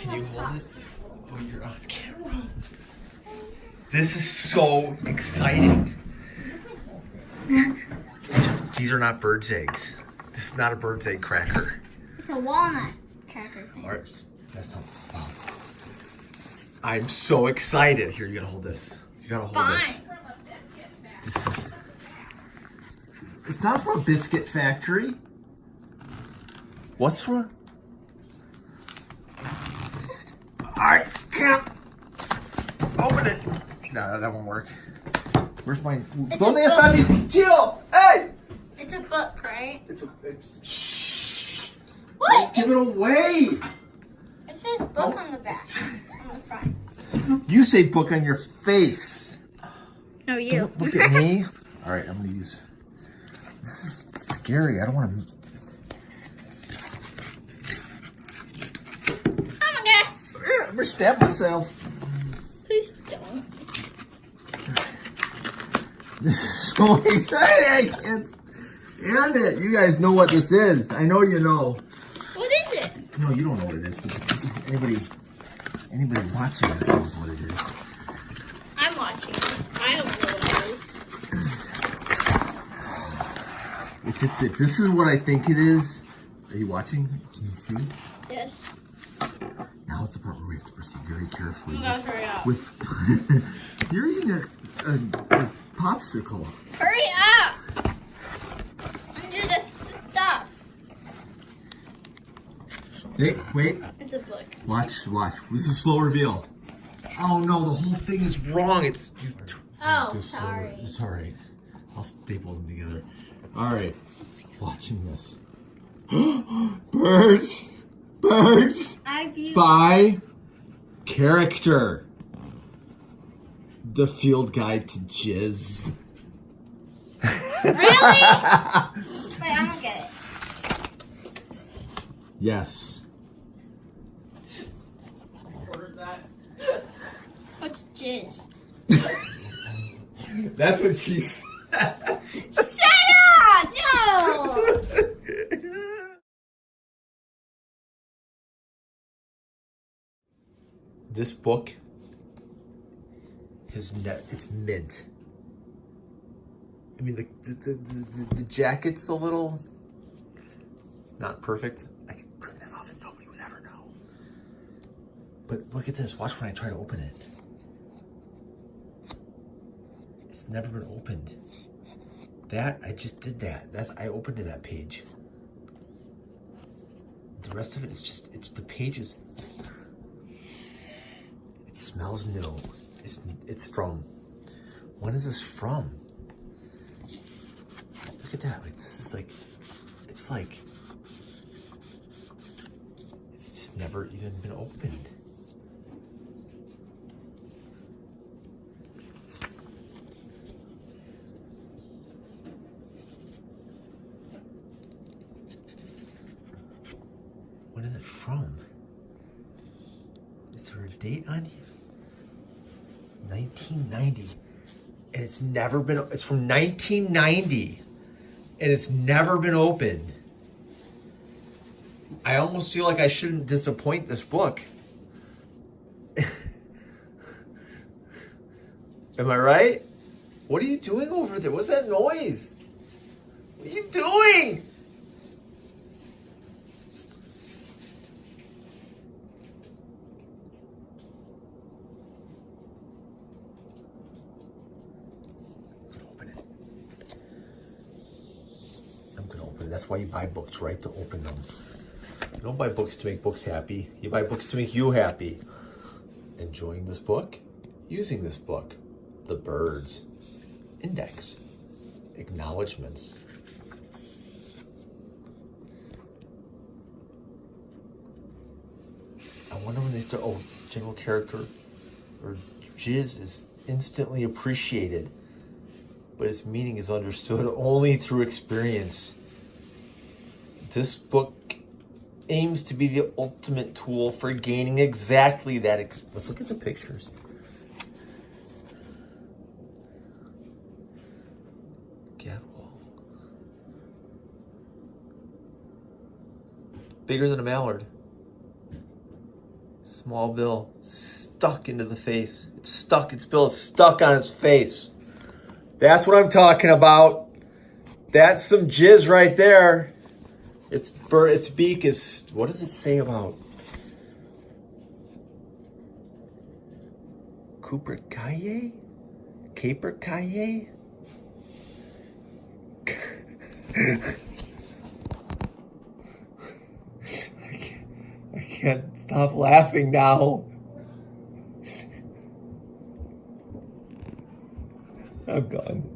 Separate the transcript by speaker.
Speaker 1: Can you hold it? Oh, you're on camera. This is so exciting. These are not bird's eggs. This is not a bird's egg cracker.
Speaker 2: It's a walnut cracker thing.
Speaker 1: All right, that's not to stop. I'm so excited. Here, you gotta hold this. You gotta hold this. This is. It's not from a biscuit factory. What's from? I can't open it. No, that won't work. Where's mine? Don't they offend me? Jill! Hey!
Speaker 2: It's a book, right?
Speaker 1: It's shh.
Speaker 2: What?
Speaker 1: Don't give it away.
Speaker 2: It says book on the back, on the front.
Speaker 1: You say book on your face.
Speaker 2: No, you.
Speaker 1: Don't look at me. All right, I'm gonna use. This is scary. I don't want to.
Speaker 2: Oh my god!
Speaker 1: I'm gonna stab myself.
Speaker 2: Please don't.
Speaker 1: This is so exciting. I can't stand it. You guys know what this is. I know you know.
Speaker 2: What is it?
Speaker 1: No, you don't know what it is. But anybody watching this knows what it is.
Speaker 2: I'm watching. I don't know what it is.
Speaker 1: If this is what I think it is, are you watching? Can you see?
Speaker 2: Yes.
Speaker 1: Now is the part where we have to proceed very carefully.
Speaker 2: Oh my gosh, hurry up.
Speaker 1: With you're eating a popsicle.
Speaker 2: Hurry up! Undo this stuff.
Speaker 1: Hey, wait.
Speaker 2: It's a book.
Speaker 1: Watch. This is a slow reveal. Oh no, the whole thing is wrong. It's.
Speaker 2: Oh, sorry.
Speaker 1: It's all right. I'll staple them together. All right. Watching this. Birds. By character. The Field Guide to Jizz.
Speaker 2: Really? Wait, I don't get it.
Speaker 1: Yes.
Speaker 2: What's jizz?
Speaker 1: That's what she said.
Speaker 2: Shut up! No!
Speaker 1: This book it's mint. I mean, the jacket's a little not perfect. I can trim that off and nobody would ever know. But look at this. Watch when I try to open it. It's never been opened. I just did that. I opened to that page. The rest of it is it's the pages. It smells new. It's from, when is this from? Look at that, like this is like, it's just never even been opened. When is it from? Is there a date on here? 1990, and it's from 1990, and it's never been opened. I almost feel like I shouldn't disappoint this book. Am I right? What are you doing over there? What's that noise? What are you doing? That's why you buy books, right? To open them. You don't buy books to make books happy. You buy books to make you happy. Enjoying this book, using this book, the birds, index, acknowledgements. I wonder when they start, general character or jizz is instantly appreciated, but its meaning is understood only through experience. This book aims to be the ultimate tool for gaining exactly that. Let's look at the pictures. Gadwall. Bigger than a mallard. Small bill stuck into the face. It's stuck. Its bill is stuck on its face. That's what I'm talking about. That's some jizz right there. Its beak is, what does it say about? Capercaille? Capercaille? I can't stop laughing now. I'm done.